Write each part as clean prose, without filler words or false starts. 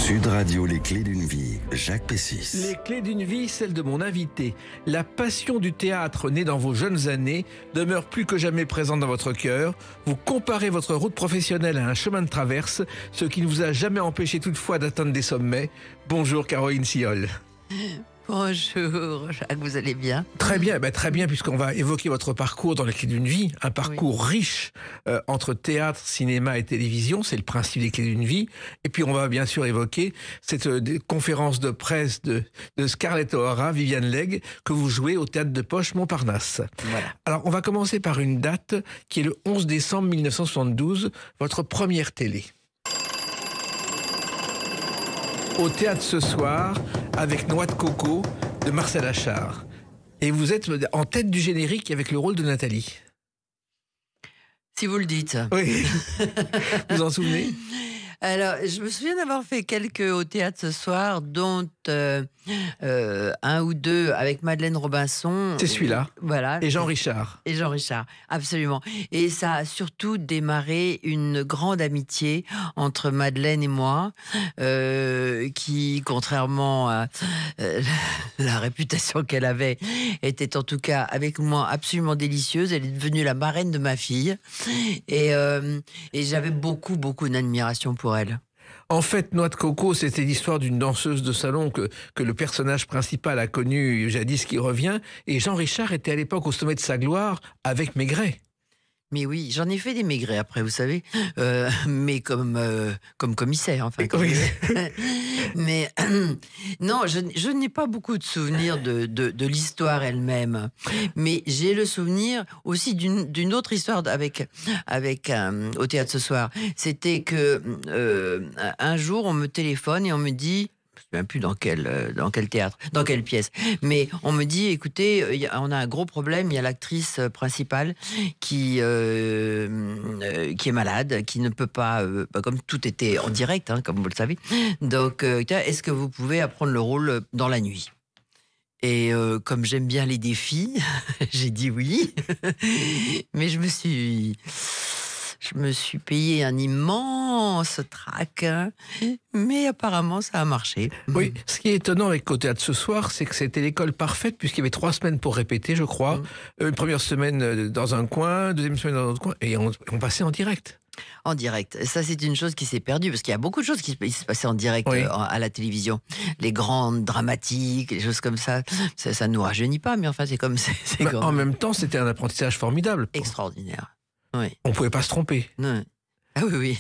Sud Radio, les clés d'une vie, Jacques Pessis. Les clés d'une vie, celle de mon invité. La passion du théâtre née dans vos jeunes années demeure plus que jamais présente dans votre cœur. Vous comparez votre route professionnelle à un chemin de traverse, ce qui ne vous a jamais empêché toutefois d'atteindre des sommets. Bonjour Caroline Siol. Bonjour Jacques, vous allez bien? Très bien, puisqu'on va évoquer votre parcours dans les clés d'une vie, un parcours riche entre théâtre, cinéma et télévision, c'est le principe des clés d'une vie. Et puis on va bien sûr évoquer cette conférence de presse de Scarlett O'Hara, Viviane Leigh, que vous jouez au Théâtre de Poche Montparnasse. Voilà. Alors on va commencer par une date qui est le 11 décembre 1972, votre première télé. Au théâtre ce soir, avec Noix de coco de Marcel Achard. Et vous êtes en tête du générique avec le rôle de Nathalie. Si vous le dites. Oui. Vous en souvenez? Alors, je me souviens d'avoir fait quelques au théâtre ce soir, dont un ou deux avec Madeleine Robinson. C'est celui-là. Voilà. Et Jean Richard. Et Jean Richard, absolument. Et ça a surtout démarré une grande amitié entre Madeleine et moi, qui, contrairement à la réputation qu'elle avait, était en tout cas avec moi absolument délicieuse. Elle est devenue la marraine de ma fille. Et j'avais beaucoup d'admiration pour elle. En fait, Noix de coco, c'était l'histoire d'une danseuse de salon que le personnage principal a connue jadis, qui revient. Et Jean Richard était à l'époque au sommet de sa gloire avec Maigret. Mais oui, j'en ai fait des Maigret après, vous savez, mais comme commissaire, enfin. Mais non, je n'ai pas beaucoup de souvenirs de l'histoire elle-même, mais j'ai le souvenir aussi d'une autre histoire avec au théâtre ce soir. C'était que un jour on me téléphone et on me dit, je ne sais même plus dans quel théâtre, dans quelle pièce. Mais on me dit, écoutez, on a un gros problème, il y a l'actrice principale qui est malade, qui ne peut pas, comme tout était en direct, hein, comme vous le savez. Donc, est-ce que vous pouvez apprendre le rôle dans la nuit? Et comme j'aime bien les défis, j'ai dit oui. Mais je me suis payé un immense trac, mais apparemment ça a marché. Oui, ce qui est étonnant avec Au théâtre ce soir, c'est que c'était l'école parfaite, puisqu'il y avait 3 semaines pour répéter, je crois. Une première semaine dans un coin, deuxième semaine dans un autre coin, et on passait en direct. En direct. Ça, c'est une chose qui s'est perdue, parce qu'il y a beaucoup de choses qui se passaient en direct à la télévision. Les grandes dramatiques, les choses comme ça. Ça ne nous rajeunit pas, mais enfin, c'est comme... En même temps, c'était un apprentissage formidable. Extraordinaire. Oui. On ne pouvait pas se tromper. Non. Ah oui.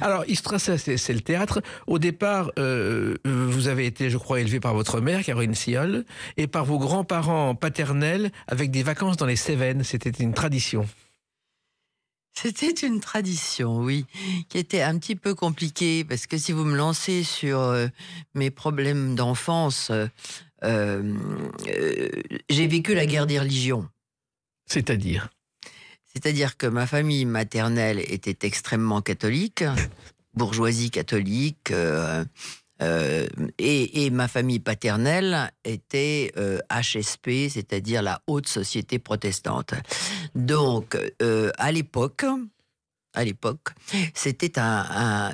Alors, Istrassa, c'est le théâtre. Au départ, vous avez été, je crois, élevé par votre mère, Caroline Siol, et par vos grands-parents paternels, avec des vacances dans les Cévennes. C'était une tradition. C'était une tradition, oui, qui était un petit peu compliquée, parce que si vous me lancez sur mes problèmes d'enfance, j'ai vécu la guerre des religions. C'est-à-dire que ma famille maternelle était extrêmement catholique, bourgeoisie catholique, et ma famille paternelle était HSP, c'est-à-dire la haute société protestante. Donc, à l'époque, c'était un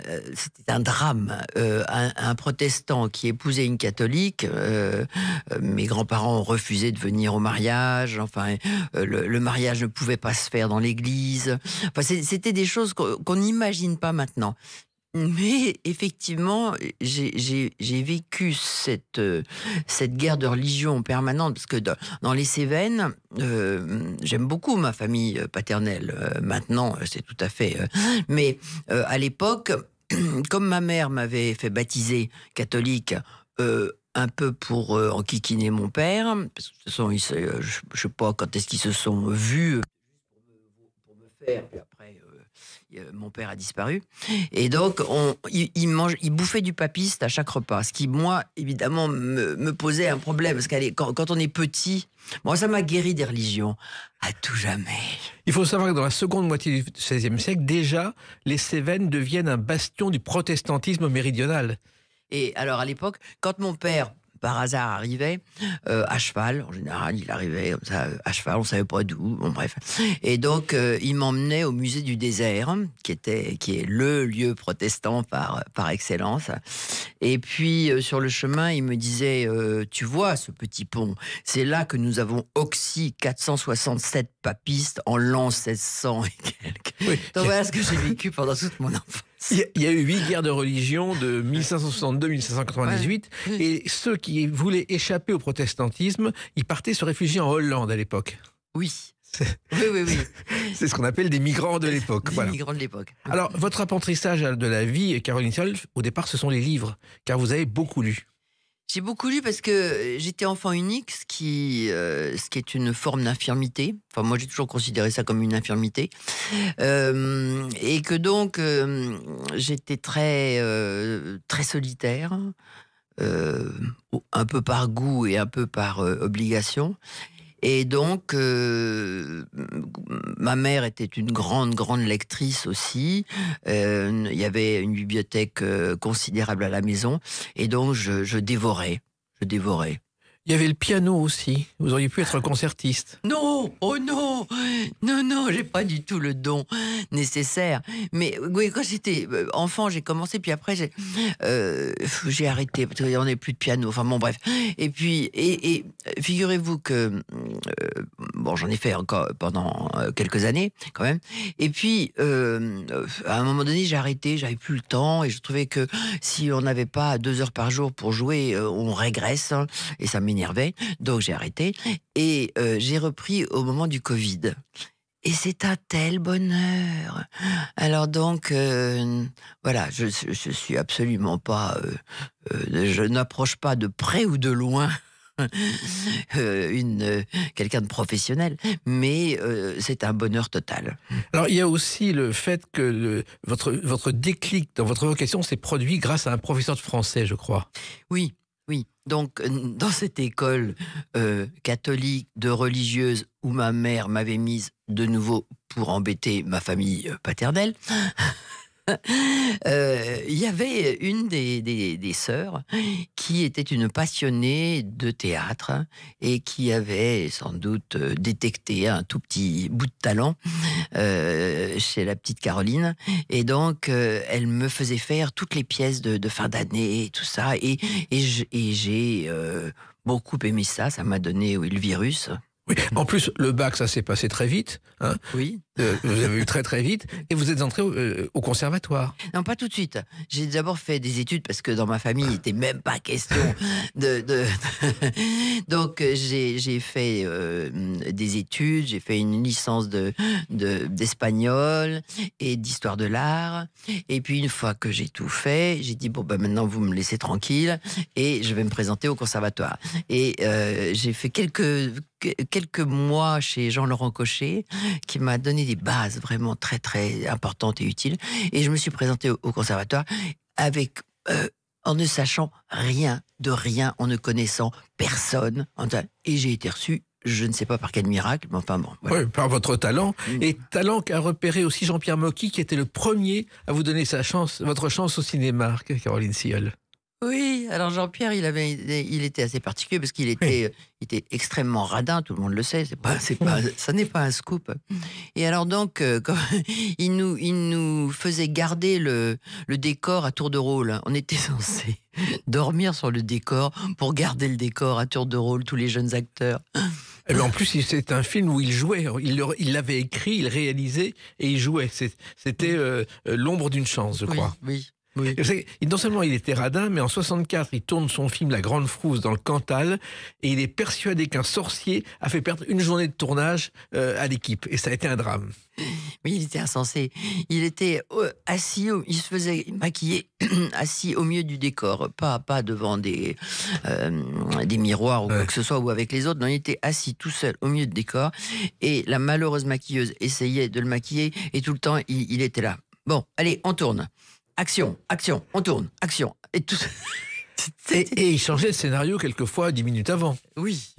drame. Un protestant qui épousait une catholique, mes grands-parents ont refusé de venir au mariage, enfin, le mariage ne pouvait pas se faire dans l'église. Enfin, c'était des choses qu'on n'imagine pas maintenant. Mais effectivement, j'ai vécu cette guerre de religion permanente, parce que dans les Cévennes, j'aime beaucoup ma famille paternelle. Maintenant, c'est tout à fait... mais à l'époque, comme ma mère m'avait fait baptiser catholique, un peu pour enquiquiner mon père, parce que de toute façon, je ne sais pas quand est-ce qu'ils se sont vus pour me faire, puis après... mon père a disparu. Et donc, il bouffait du papiste à chaque repas. Ce qui, moi, évidemment, me posait un problème. Parce que quand on est petit, moi, ça m'a guéri des religions. À tout jamais. Il faut savoir que dans la seconde moitié du XVIe siècle, déjà, les Cévennes deviennent un bastion du protestantisme méridional. Et alors, à l'époque, quand mon père par hasard, arrivait à cheval. En général, il arrivait comme ça, à cheval, on ne savait pas d'où. Bon, bref. Et donc, il m'emmenait au musée du désert, qui est le lieu protestant par excellence. Et puis, sur le chemin, il me disait, tu vois ce petit pont, c'est là que nous avons oxy 467 papistes en l'an 1600 et quelques. Oui. Donc voilà ce que j'ai vécu pendant toute mon enfance. Il y a eu 8 guerres de religion de 1562-1598 Ouais. et ceux qui voulaient échapper au protestantisme, ils partaient se réfugier en Hollande à l'époque. Oui. C'est Oui. c'est ce qu'on appelle des migrants de l'époque. Des Voilà. migrants de l'époque. Alors, votre apprentissage de la vie, Caroline Siol, au départ, ce sont les livres, car vous avez beaucoup lu. J'ai beaucoup lu parce que j'étais enfant unique, ce qui est une forme d'infirmité. Enfin, moi, j'ai toujours considéré ça comme une infirmité. Et que donc, j'étais très solitaire, un peu par goût et un peu par obligation. Et donc, ma mère était une grande lectrice aussi. Il y avait une bibliothèque considérable à la maison. Et donc, je dévorais. Il y avait le piano aussi. Vous auriez pu être concertiste. Non, oh non, non, j'ai pas du tout le don nécessaire. Mais oui, quand j'étais enfant, j'ai commencé, puis après j'ai arrêté parce qu'il n'y en avait plus de piano. Enfin bon, bref. Et puis, et figurez-vous que bon, j'en ai fait encore pendant quelques années quand même. Et puis, à un moment donné, j'ai arrêté, j'avais plus le temps, et je trouvais que si on n'avait pas 2 heures par jour pour jouer, on régresse, hein, et ça m'énervait. Donc j'ai arrêté et j'ai repris au moment du Covid. Et c'est un tel bonheur. Alors donc, voilà, je suis absolument pas, je n'approche pas de près ou de loin quelqu'un de professionnel, mais c'est un bonheur total. Alors, il y a aussi le fait que votre déclic dans votre vocation s'est produit grâce à un professeur de français, je crois. Oui. Donc, dans cette école catholique de religieuse où ma mère m'avait mise de nouveau pour embêter ma famille paternelle, il y avait une des sœurs qui était une passionnée de théâtre et qui avait sans doute détecté un tout petit bout de talent chez la petite Caroline. Et donc, elle me faisait faire toutes les pièces de fin d'année et tout ça. Et j'ai beaucoup aimé ça. Ça m'a donné le virus. Oui. En plus, le bac, ça s'est passé très vite. Hein. Oui. Vous avez eu très vite. Et vous êtes entré au conservatoire. Non, pas tout de suite. J'ai d'abord fait des études parce que dans ma famille, il n'était même pas question de... Donc, j'ai fait des études. J'ai fait une licence d'espagnol et d'histoire de l'art. Et puis, une fois que j'ai tout fait, j'ai dit, bon, ben maintenant, vous me laissez tranquille et je vais me présenter au conservatoire. Et j'ai fait quelques mois chez Jean-Laurent Cochet, qui m'a donné des bases vraiment très, très importantes et utiles. Et je me suis présenté au conservatoire avec, en ne sachant rien de rien, en ne connaissant personne. Et j'ai été reçu, je ne sais pas par quel miracle, mais enfin bon. Voilà. Oui, par votre talent. Et talent qu'a repéré aussi Jean-Pierre Mocky, qui était le premier à vous donner votre chance au cinéma, Caroline Siol. Oui, alors Jean-Pierre, il était assez particulier parce qu'il était extrêmement radin, tout le monde le sait, ça n'est pas un scoop. Et alors donc, il nous faisait garder le décor à tour de rôle. On était censé dormir sur le décor pour garder le décor à tour de rôle, tous les jeunes acteurs. Et bien en plus, c'est un film où il jouait. Il l'avait écrit, il réalisait et il jouait. C'était L'ombre d'une chance, je crois. Oui. Non seulement il était radin, mais en 64, il tourne son film La Grande Frousse dans le Cantal et il est persuadé qu'un sorcier a fait perdre une journée de tournage à l'équipe. Et ça a été un drame. Oui, il était insensé. Il était assis, il se faisait maquiller assis au milieu du décor, pas devant des miroirs ou quoi que ce soit, ou avec les autres. Non, il était assis tout seul au milieu du décor et la malheureuse maquilleuse essayait de le maquiller et tout le temps, il était là. Bon, allez, on tourne. Action, on tourne, action. Et tout. Et il changeait le scénario quelquefois 10 minutes avant. Oui.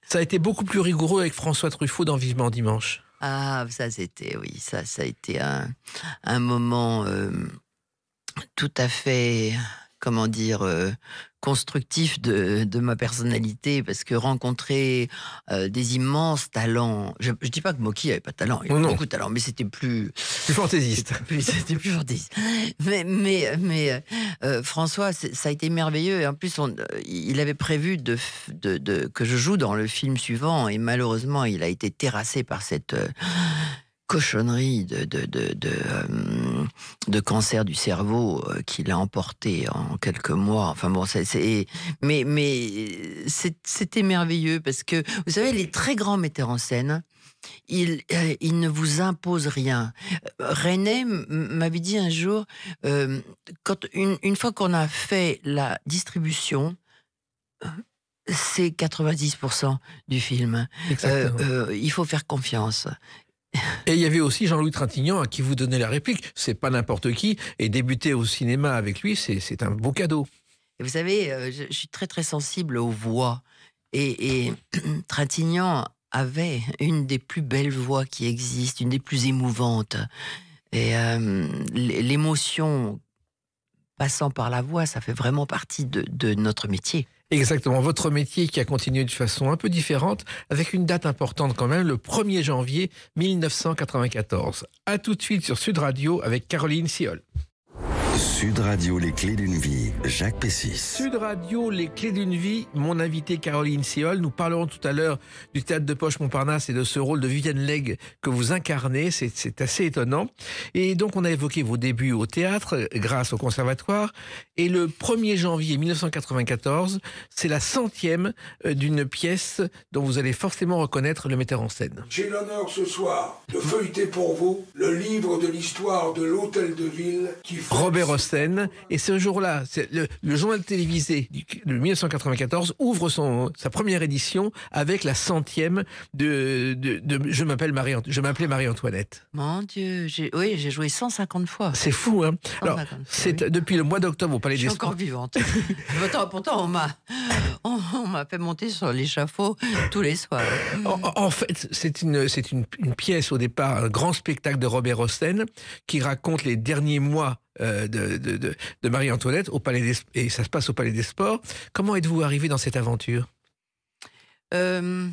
Ça a été beaucoup plus rigoureux avec François Truffaut dans Vivement Dimanche. Ah, ça a été un moment tout à fait, comment dire, constructif de ma personnalité, parce que rencontrer des immenses talents, je dis pas que Mocky avait pas de talent, il avait beaucoup de talent, mais c'était plus fantaisiste. C'était plus fantaisiste. Mais François, ça a été merveilleux, et en plus, il avait prévu que je joue dans le film suivant, et malheureusement, il a été terrassé par cette cochonnerie de cancer du cerveau qui l'a emporté en quelques mois. Enfin bon, mais c'était merveilleux, parce que, vous savez, les très grands metteurs en scène, ils ne vous imposent rien. René m'avait dit un jour, une fois qu'on a fait la distribution, c'est 90% du film. Il faut faire confiance. Et il y avait aussi Jean-Louis Trintignant à qui vous donnez la réplique. C'est pas n'importe qui. Et débuter au cinéma avec lui, c'est un beau cadeau. Et vous savez, je suis très très sensible aux voix. Et Trintignant avait une des plus belles voix qui existent, une des plus émouvantes. Et l'émotion passant par la voix, ça fait vraiment partie de notre métier. Exactement, votre métier qui a continué de façon un peu différente, avec une date importante quand même, le 1er janvier 1994. A tout de suite sur Sud Radio avec Caroline Siol. Sud Radio, les clés d'une vie, Jacques Pessis. Sud Radio, les clés d'une vie, mon invité Caroline Siol. Nous parlerons tout à l'heure du théâtre de Poche Montparnasse et de ce rôle de Viviane Leigh que vous incarnez. C'est assez étonnant. Et donc, on a évoqué vos débuts au théâtre grâce au conservatoire. Et le 1er janvier 1994, c'est la 100e d'une pièce dont vous allez forcément reconnaître le metteur en scène. J'ai l'honneur ce soir de feuilleter pour vous le livre de l'histoire de l'Hôtel de Ville qui fait... Robert Hossein, et ce jour-là, le journal télévisé de 1994 ouvre sa première édition avec la 100e de Je m'appelais Marie-Antoinette. Mon Dieu, j'ai joué 150 fois. C'est fou, hein. Alors, c'est depuis le mois d'octobre au Palais des Sports. Je suis encore vivante. Pourtant, on m'a fait monter sur l'échafaud tous les soirs. En fait, c'est une pièce au départ, un grand spectacle de Robert Hossein qui raconte les derniers mois de Marie-Antoinette et ça se passe au Palais des Sports. Comment êtes-vous arrivé dans cette aventure? Une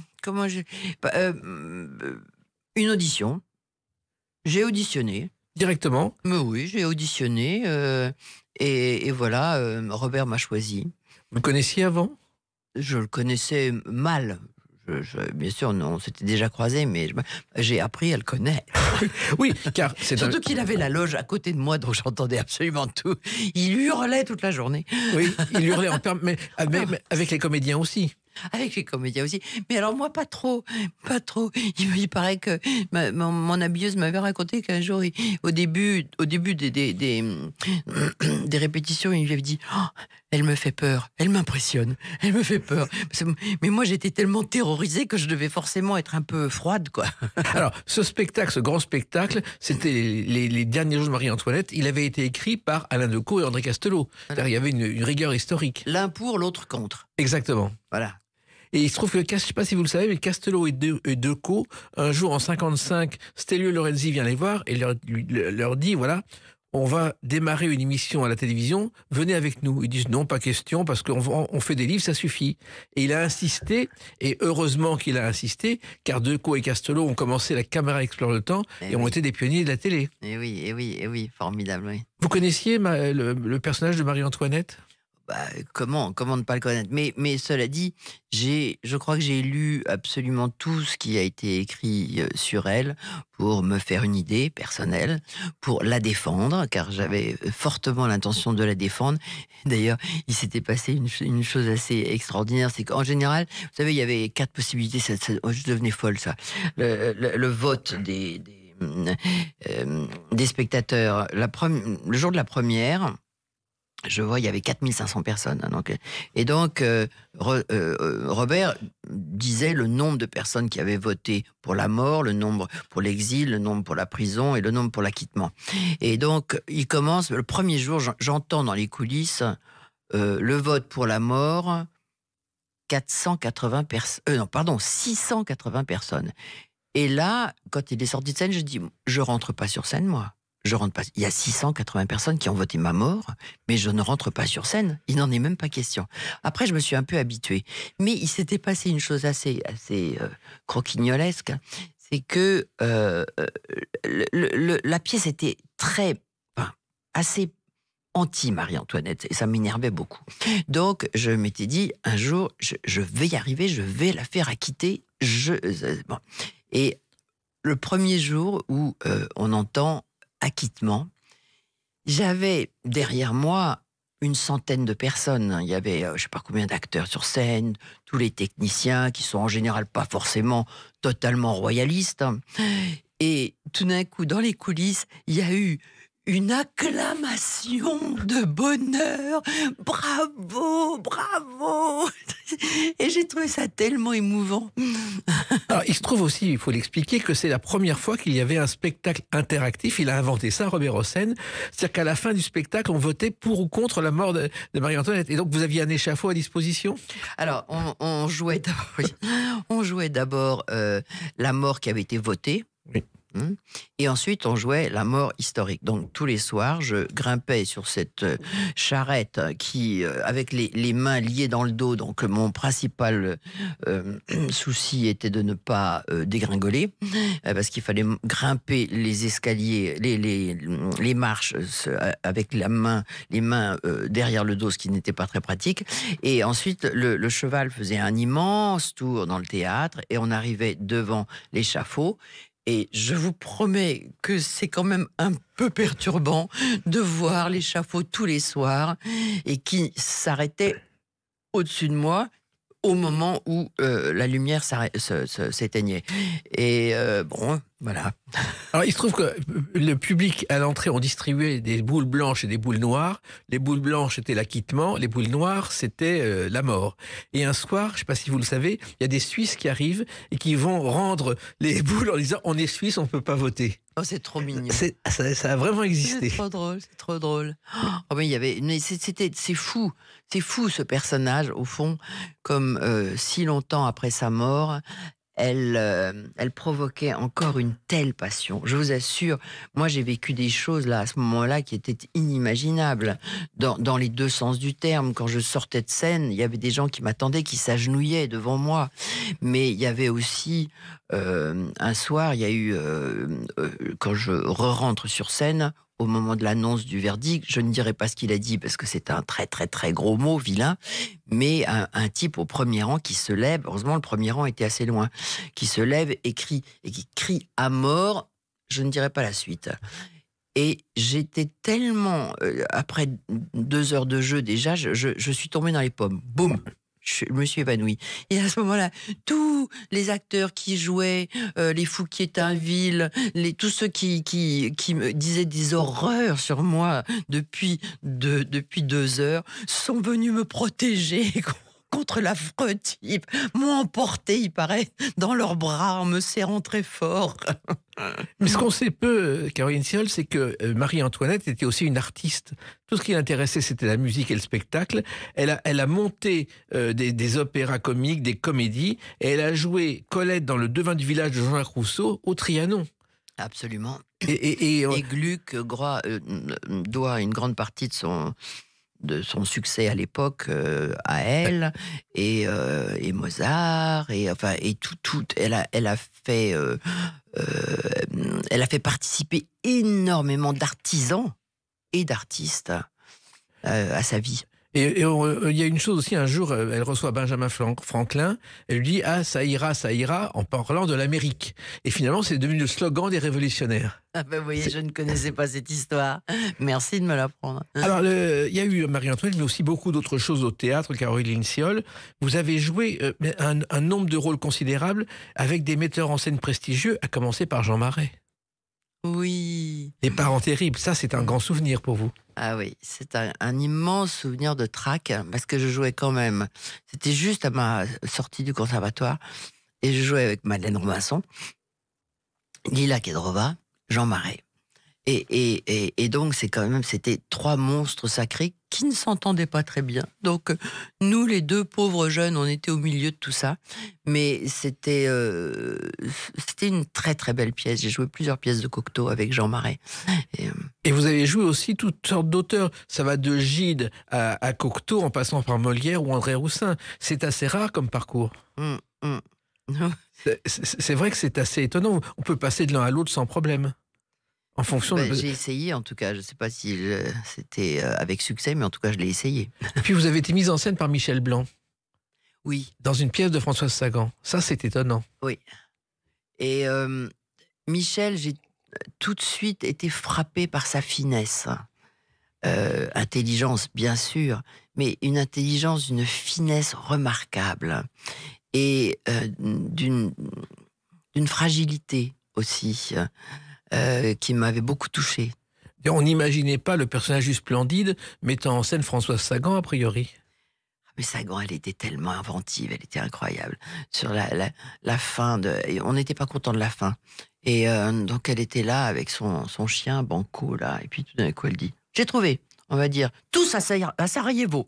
audition. J'ai auditionné. Directement? Mais oui, j'ai auditionné et voilà, Robert m'a choisi. Vous le connaissiez avant? Je le connaissais mal. Bien sûr, on s'était déjà croisés, mais j'ai appris à le connaître. Oui, car c'est surtout qu'il avait la loge à côté de moi, donc j'entendais absolument tout. Il hurlait toute la journée. Oui, il hurlait mais avec les comédiens aussi. Avec les comédiens aussi. Mais alors moi, pas trop. Il paraît que mon habilleuse m'avait raconté qu'un jour, au début des répétitions, il lui avait dit oh, elle me fait peur, elle m'impressionne, elle me fait peur. Mais moi, j'étais tellement terrorisée que je devais forcément être un peu froide, quoi. Alors, ce grand spectacle, c'était les derniers jours de Marie-Antoinette. Il avait été écrit par Alain Decaux et André Castelot. Voilà. Il y avait une rigueur historique. L'un pour, l'autre contre. Exactement. Voilà. Et il se trouve que, je ne sais pas si vous le savez, mais Castelot et Decaux, un jour en 55, Stelvio Lorenzi vient les voir et leur dit, voilà, on va démarrer une émission à la télévision, venez avec nous. Ils disent non, pas question, parce qu'on fait des livres, ça suffit. Et il a insisté, et heureusement qu'il a insisté, car Decaux et Castelot ont commencé La Caméra explore le temps et ont été des pionniers de la télé. Et oui, formidable, oui. Vous connaissiez le personnage de Marie-Antoinette ? Comment ne pas le connaître, mais cela dit, je crois que j'ai lu absolument tout ce qui a été écrit sur elle pour me faire une idée personnelle, pour la défendre, car j'avais fortement l'intention de la défendre. D'ailleurs, il s'était passé une chose assez extraordinaire, c'est qu'en général, vous savez, il y avait 4 possibilités, je devenais folle, ça. Le vote des spectateurs, le jour de la première, je vois, il y avait 4500 personnes. Et donc, Robert disait le nombre de personnes qui avaient voté pour la mort, le nombre pour l'exil, le nombre pour la prison et le nombre pour l'acquittement. Et donc, il commence, le premier jour, j'entends dans les coulisses le vote pour la mort, 680 personnes. Et là, quand il est sorti de scène, je dis, je rentre pas sur scène, moi. je rentre pas. Il y a 680 personnes qui ont voté ma mort, mais je ne rentre pas sur scène. Il n'en est même pas question. Après, je me suis un peu habituée. Mais il s'était passé une chose assez croquignolesque, c'est que la pièce était assez anti-Marie-Antoinette, et ça m'énervait beaucoup. Donc, je m'étais dit, un jour, je vais y arriver, je vais la faire acquitter. Bon. Et le premier jour où on entend acquittement, j'avais derrière moi une centaine de personnes. Il y avait, je ne sais pas combien d'acteurs sur scène, tous les techniciens qui sont en général pas forcément totalement royalistes. Et tout d'un coup, dans les coulisses, il y a eu une acclamation de bonheur. Bravo, bravo. Et j'ai trouvé ça tellement émouvant. Alors, il se trouve aussi, il faut l'expliquer, que c'est la première fois qu'il y avait un spectacle interactif. Il a inventé ça, Robert Hossein. C'est-à-dire qu'à la fin du spectacle, on votait pour ou contre la mort de Marie-Antoinette. Et donc, vous aviez un échafaud à disposition? Alors, on jouait d'abord, on jouait d'abord la mort qui avait été votée. Oui. Et ensuite, on jouait la mort historique. Donc, tous les soirs, je grimpais sur cette charrette qui, avec les mains liées dans le dos. Donc, mon principal souci était de ne pas dégringoler, parce qu'il fallait grimper les escaliers, les marches avec les mains derrière le dos, ce qui n'était pas très pratique. Et ensuite, le cheval faisait un immense tour dans le théâtre et on arrivait devant l'échafaud. Et je vous promets que c'est quand même un peu perturbant de voir l'échafaud tous les soirs et qui s'arrêtait au-dessus de moi au moment où la lumière s'éteignait. Et bon, voilà. Alors, il se trouve que le public, à l'entrée, on distribuait des boules blanches et des boules noires. Les boules blanches, c'était l'acquittement. Les boules noires, c'était la mort. Et un soir, je ne sais pas si vous le savez, il y a des Suisses qui arrivent et qui vont rendre les boules en disant « On est Suisse, on ne peut pas voter ». Oh, c'est trop mignon. Ça a vraiment existé. C'est trop drôle, c'est trop drôle. Oh, mais c'est fou. C'est fou, ce personnage, au fond, comme si longtemps après sa mort, elle provoquait encore une telle passion. Je vous assure, moi j'ai vécu des choses là, à ce moment-là, qui étaient inimaginables. Dans les deux sens du terme, quand je sortais de scène, il y avait des gens qui m'attendaient, qui s'agenouillaient devant moi. Mais il y avait aussi, un soir, il y a eu, quand je rentre sur scène, au moment de l'annonce du verdict, je ne dirai pas ce qu'il a dit parce que c'est un très très très gros mot, vilain, mais un type au premier rang qui se lève, heureusement le premier rang était assez loin, qui se lève et qui crie à mort, je ne dirai pas la suite. Et j'étais tellement, après 2 heures de jeu déjà, je suis tombée dans les pommes, boum. Je me suis évanouie. Et à ce moment-là, tous les acteurs qui jouaient, les Fouquier-Tinville, tous ceux qui me disaient des horreurs sur moi depuis 2 heures, sont venus me protéger contre l'affreux type, m'ont emporté, il paraît, dans leurs bras en me serrant très fort. Mais ce qu'on sait peu, Caroline Siol, c'est que Marie-Antoinette était aussi une artiste. Tout ce qui l'intéressait, c'était la musique et le spectacle. Elle a monté des opéras comiques, des comédies, et elle a joué Colette dans Le Devin du village de Jean-Jacques Rousseau au Trianon. Absolument. Et Gluck doit une grande partie de son succès à l'époque à elle et Mozart et tout elle a fait participer énormément d'artisans et d'artistes à sa vie. il y a une chose aussi, un jour, elle reçoit Benjamin Franklin, elle lui dit « Ah, ça ira, en parlant de l'Amérique ». Et finalement, c'est devenu le slogan des révolutionnaires. Ah ben vous voyez, je ne connaissais pas cette histoire. Merci de me l'apprendre. Alors, il y a eu Marie-Antoinette, mais aussi beaucoup d'autres choses au théâtre, Caroline Siol. Vous avez joué un nombre de rôles considérables avec des metteurs en scène prestigieux, à commencer par Jean Marais. Oui. Les Parents terribles, ça c'est un grand souvenir pour vous. Ah oui, c'est un immense souvenir de trac, parce que je jouais quand même. C'était juste à ma sortie du conservatoire, et je jouais avec Madeleine Robinson, Lila Kedrova, Jean Marais. Et donc, c'était 3 monstres sacrés qui ne s'entendaient pas très bien. Donc, nous, les 2 pauvres jeunes, on était au milieu de tout ça. Mais c'était une très, très belle pièce. J'ai joué plusieurs pièces de Cocteau avec Jean Marais. Et vous avez joué aussi toutes sortes d'auteurs. Ça va de Gide à Cocteau, en passant par Molière ou André Roussin. C'est assez rare comme parcours. C'est vrai que c'est assez étonnant. On peut passer de l'un à l'autre sans problème. En fonction J'ai essayé, en tout cas. Je ne sais pas si c'était avec succès, mais en tout cas, je l'ai essayé. Et puis, vous avez été mise en scène par Michel Blanc. Oui. Dans une pièce de Françoise Sagan. Ça, c'est étonnant. Oui. Et Michel, j'ai tout de suite été frappée par sa finesse. Intelligence, bien sûr, mais une intelligence d'une finesse remarquable. Et d'une fragilité aussi. Qui m'avait beaucoup touchée. Et on n'imaginait pas le personnage du Splendide mettant en scène Françoise Sagan, a priori. Mais Sagan, elle était tellement inventive, elle était incroyable. Sur la fin, on n'était pas content de la fin. Et donc elle était là avec son chien Banco, là, et puis tout d'un coup elle dit « J'ai trouvé, on va dire, tous à Sarajevo ».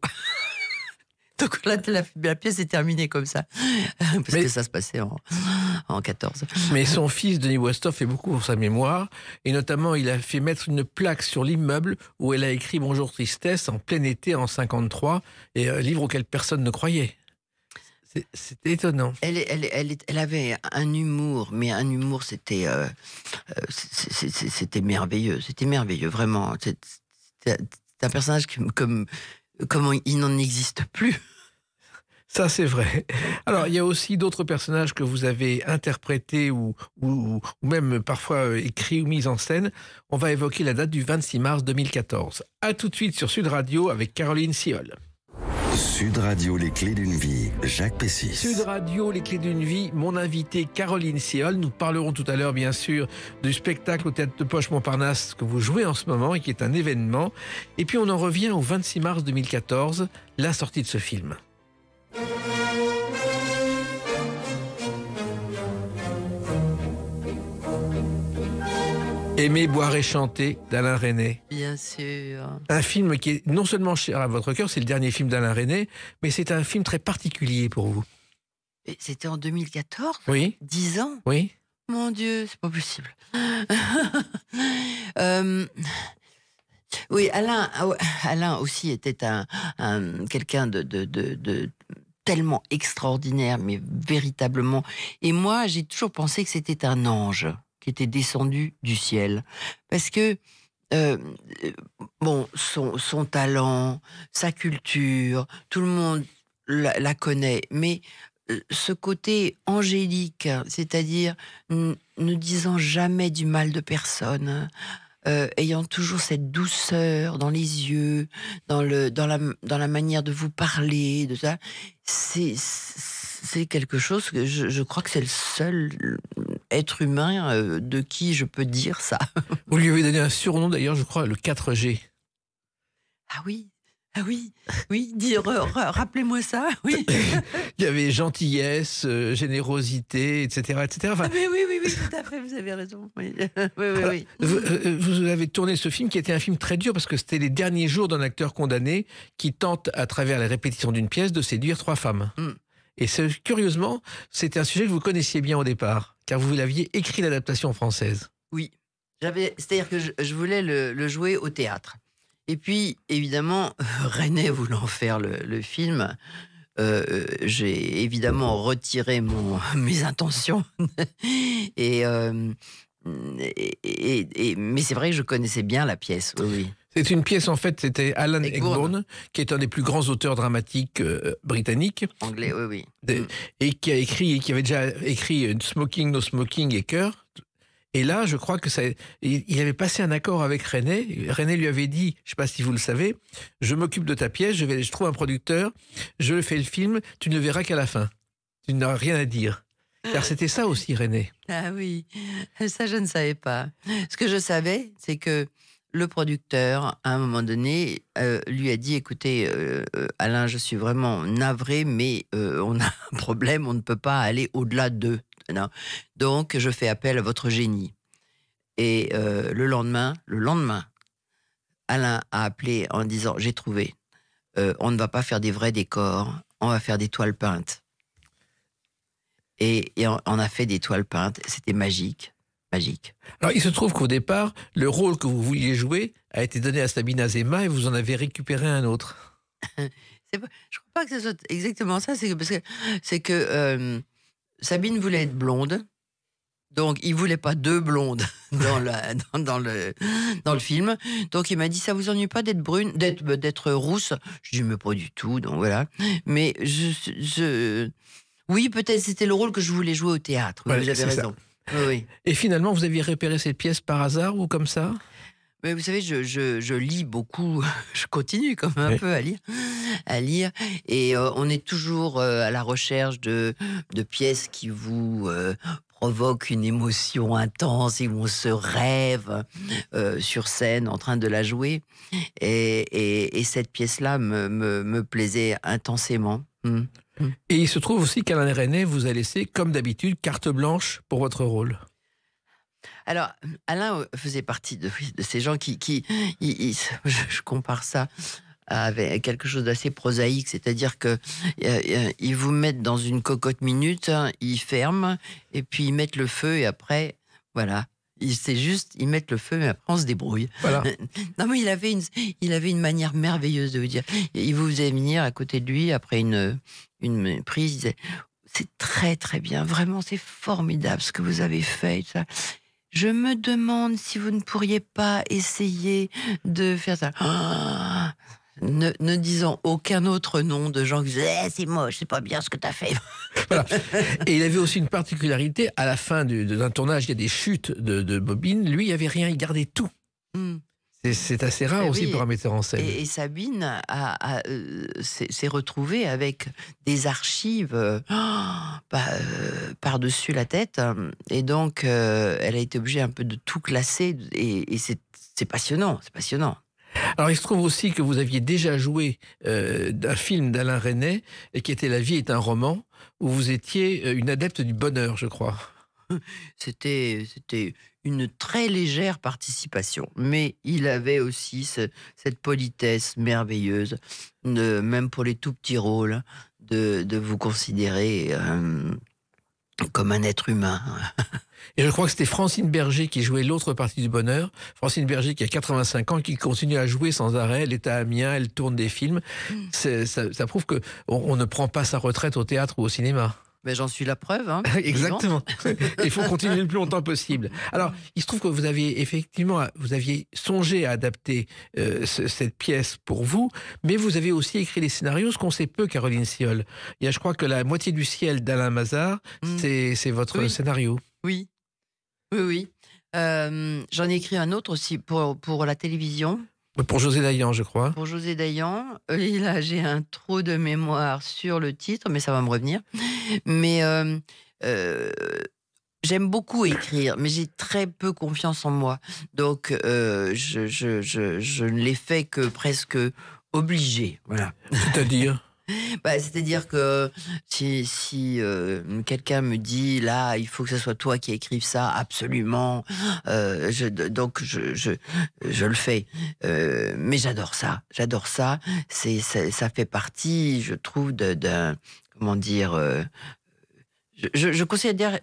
Donc la pièce est terminée comme ça, parce que ça se passait en 14. Mais son fils, Denis Westhoff, fait beaucoup pour sa mémoire, et notamment il a fait mettre une plaque sur l'immeuble où elle a écrit « Bonjour Tristesse » en plein été en 53, et un livre auquel personne ne croyait. C'était étonnant. Elle avait un humour, mais un humour, c'était merveilleux. C'était merveilleux, vraiment. C'est un personnage comme il n'en existe plus. Ça, c'est vrai. Alors, il y a aussi d'autres personnages que vous avez interprétés ou même parfois écrits ou mis en scène. On va évoquer la date du 26 mars 2014. À tout de suite sur Sud Radio avec Caroline Siol. Sud Radio, les clés d'une vie, Jacques Pessis. Sud Radio, les clés d'une vie, mon invité Caroline Siol. Nous parlerons tout à l'heure, bien sûr, du spectacle au Théâtre de Poche Montparnasse que vous jouez en ce moment et qui est un événement. Et puis on en revient au 26 mars 2014, la sortie de ce film. Aimer, boire et chanter d'Alain Resnais. Bien sûr. Un film qui est non seulement cher à votre cœur, c'est le dernier film d'Alain Resnais, mais c'est un film très particulier pour vous. C'était en 2014 ? Oui. 10 ans ? Oui. Mon Dieu, c'est pas possible. Oui, Alain aussi était quelqu'un de tellement extraordinaire, mais véritablement. Et moi, j'ai toujours pensé que c'était un ange qui était descendu du ciel. Parce que, son talent, sa culture, tout le monde la connaît, mais ce côté angélique, c'est-à-dire ne disant jamais du mal de personne, ayant toujours cette douceur dans les yeux, dans la manière de vous parler, de ça, c'est quelque chose que je crois que c'est le seul être humain de qui je peux dire ça. Vous lui avez donné un surnom d'ailleurs, je crois, le 4G. Ah oui, rappelez-moi ça, oui. Il y avait gentillesse, générosité, etc. etc. Enfin, oui, tout à fait, vous avez raison. Oui. Oui. Vous avez tourné ce film qui était un film très dur parce que c'était les derniers jours d'un acteur condamné qui tente, à travers la répétition d'une pièce, de séduire 3 femmes. Et curieusement, c'était un sujet que vous connaissiez bien au départ, car vous l'aviez écrit l'adaptation française. Oui, c'est-à-dire que je voulais le jouer au théâtre. Et puis, évidemment, Resnais voulant faire le film, j'ai évidemment retiré mes intentions. Mais c'est vrai que je connaissais bien la pièce, oui. C'est une pièce, en fait, c'était Alan Ayckbourn, qui est un des plus grands auteurs dramatiques britanniques. Anglais, oui. Et qui avait déjà écrit Smoking, No Smoking et Cœur. Et là, je crois que il avait passé un accord avec Resnais. Resnais lui avait dit, je ne sais pas si vous le savez, je m'occupe de ta pièce, je trouve un producteur, je fais le film, tu ne le verras qu'à la fin. Tu n'auras rien à dire. Car c'était ça aussi, Resnais. Ah oui, ça je ne savais pas. Ce que je savais, c'est que le producteur, à un moment donné, lui a dit, écoutez, Alain, je suis vraiment navré, mais on a un problème, on ne peut pas aller au-delà d'eux. Non. Donc, je fais appel à votre génie. Et le lendemain, Alain a appelé en disant « J'ai trouvé, on ne va pas faire des vrais décors, on va faire des toiles peintes. » Et on a fait des toiles peintes, c'était magique. Alors, il se trouve qu'au départ, le rôle que vous vouliez jouer a été donné à Sabine Azéma et vous en avez récupéré un autre. Je ne crois pas que ce soit exactement ça, c'est que Sabine voulait être blonde, donc il voulait pas deux blondes dans le film. Donc il m'a dit, ça vous ennuie pas d'être brune, d'être rousse? Je dis mais pas du tout, donc voilà. Mais oui, peut-être c'était le rôle que je voulais jouer au théâtre. Ouais, vous avez raison. Oui. Et finalement, vous aviez repéré cette pièce par hasard ou comme ça? Mais vous savez, je lis beaucoup, je continue quand même un peu à lire, et on est toujours à la recherche de pièces qui vous provoquent une émotion intense, et où on se rêve sur scène en train de la jouer, et cette pièce-là me plaisait intensément. Et il se trouve aussi qu'Alain Resnais vous a laissé, comme d'habitude, carte blanche pour votre rôle. Alors, Alain faisait partie de ces gens je compare ça avec quelque chose d'assez prosaïque, c'est-à-dire que ils vous mettent dans une cocotte minute, ils ferment, et puis ils mettent le feu, et après, voilà. C'est juste, ils mettent le feu, mais après on se débrouille. Voilà. Non, mais il avait une manière merveilleuse de vous dire. Il vous faisait venir à côté de lui après une prise, il disait, c'est très très bien, vraiment c'est formidable ce que vous avez fait. Ça. Je me demande si vous ne pourriez pas essayer de faire ça. Ne disons aucun autre nom de gens qui disaient c'est moche, c'est pas bien ce que t'as fait. Voilà. Et il avait aussi une particularité, à la fin d'un tournage, il y a des chutes de bobines, lui il n'y avait rien, il gardait tout. C'est assez rare aussi pour un metteur en scène. Et Sabine s'est retrouvée avec des archives par-dessus la tête, et donc elle a été obligée un peu de tout classer, et c'est passionnant, c'est passionnant. Alors, il se trouve aussi que vous aviez déjà joué d'un film d'Alain Resnais, et qui était La vie est un roman, où vous étiez une adepte du bonheur, je crois. C'était une très légère participation, mais il avait aussi cette politesse merveilleuse, même pour les tout petits rôles, de vous considérer comme un être humain. Et je crois que c'était Francine Berger qui jouait l'autre partie du bonheur. Francine Berger qui a 85 ans, qui continue à jouer sans arrêt. Elle est à Amiens, elle tourne des films. Ça prouve qu'on ne prend pas sa retraite au théâtre ou au cinéma. Mais j'en suis la preuve. Hein, exactement. Il faut continuer le plus longtemps possible. Alors, il se trouve que vous aviez songé à adapter cette pièce pour vous, mais vous avez aussi écrit les scénarios, ce qu'on sait peu, Caroline Siol. Il y a, je crois que La moitié du ciel d'Alain Mazard, c'est votre scénario. Oui. J'en ai écrit un autre aussi pour la télévision. Pour José Dayan, je crois. Pour José Dayan. Et là, j'ai un trou de mémoire sur le titre, mais ça va me revenir. Mais j'aime beaucoup écrire, mais j'ai très peu confiance en moi. Donc, je ne l'ai fait que presque obligé. Voilà. C'est-à-dire c'est-à-dire que si quelqu'un me dit là, il faut que ce soit toi qui écrives ça, absolument, donc je le fais. Mais j'adore ça. Ça fait partie, je trouve, d'un comment dire. Je considère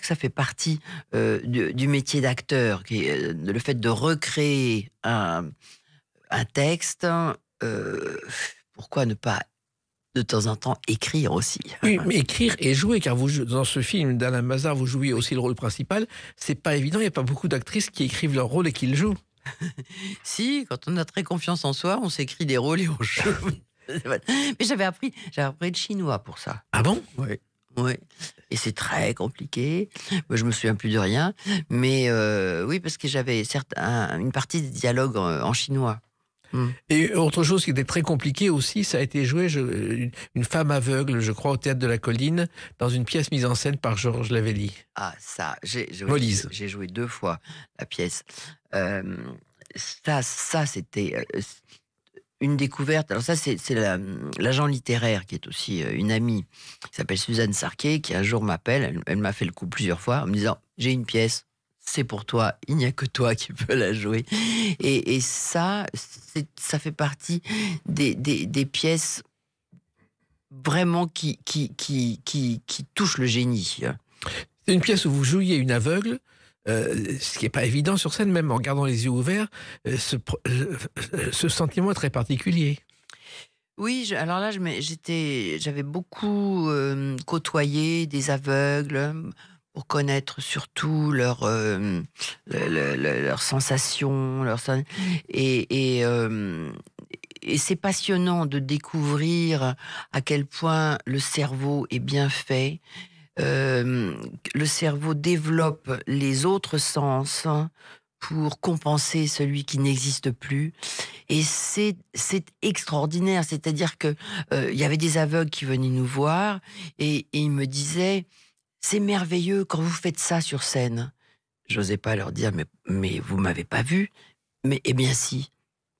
que ça fait partie du métier d'acteur, qui est le fait de recréer un texte. Pourquoi ne pas de temps en temps écrire aussi? Oui, mais écrire et jouer, car dans ce film d'Alain Mazard, vous jouez aussi le rôle principal. C'est pas évident, il n'y a pas beaucoup d'actrices qui écrivent leur rôle et qui le jouent. Si, quand on a très confiance en soi, on s'écrit des rôles et on joue. Mais j'avais appris le chinois pour ça. Ah bon? Oui. Et c'est très compliqué. Moi, je me souviens plus de rien. Mais oui, parce que j'avais une partie des dialogues en chinois. Et autre chose qui était très compliqué aussi, ça a été joué une femme aveugle, je crois, au Théâtre de la Colline, dans une pièce mise en scène par Georges Lavelli. Ah, ça, j'ai joué 2 fois la pièce. Ça c'était une découverte. Alors ça, c'est l'agent littéraire qui est aussi une amie, qui s'appelle Suzanne Sarquet, qui un jour m'appelle, elle m'a fait le coup plusieurs fois, en me disant, j'ai une pièce, c'est pour toi, il n'y a que toi qui peux la jouer. Et ça, ça fait partie des pièces vraiment qui touchent le génie. C'est une pièce où vous jouiez une aveugle, ce qui n'est pas évident sur scène, même en gardant les yeux ouverts. Ce sentiment est très particulier. Oui, alors là, j'avais beaucoup côtoyé des aveugles pour connaître surtout leurs sensations, et c'est passionnant de découvrir à quel point le cerveau est bien fait. Le cerveau développe les autres sens pour compenser celui qui n'existe plus. Et c'est extraordinaire. C'est-à-dire que il y avait des aveugles qui venaient nous voir et ils me disaient « C'est merveilleux quand vous faites ça sur scène. » J'osais pas leur dire « Mais vous m'avez pas vu ?» Mais eh bien si.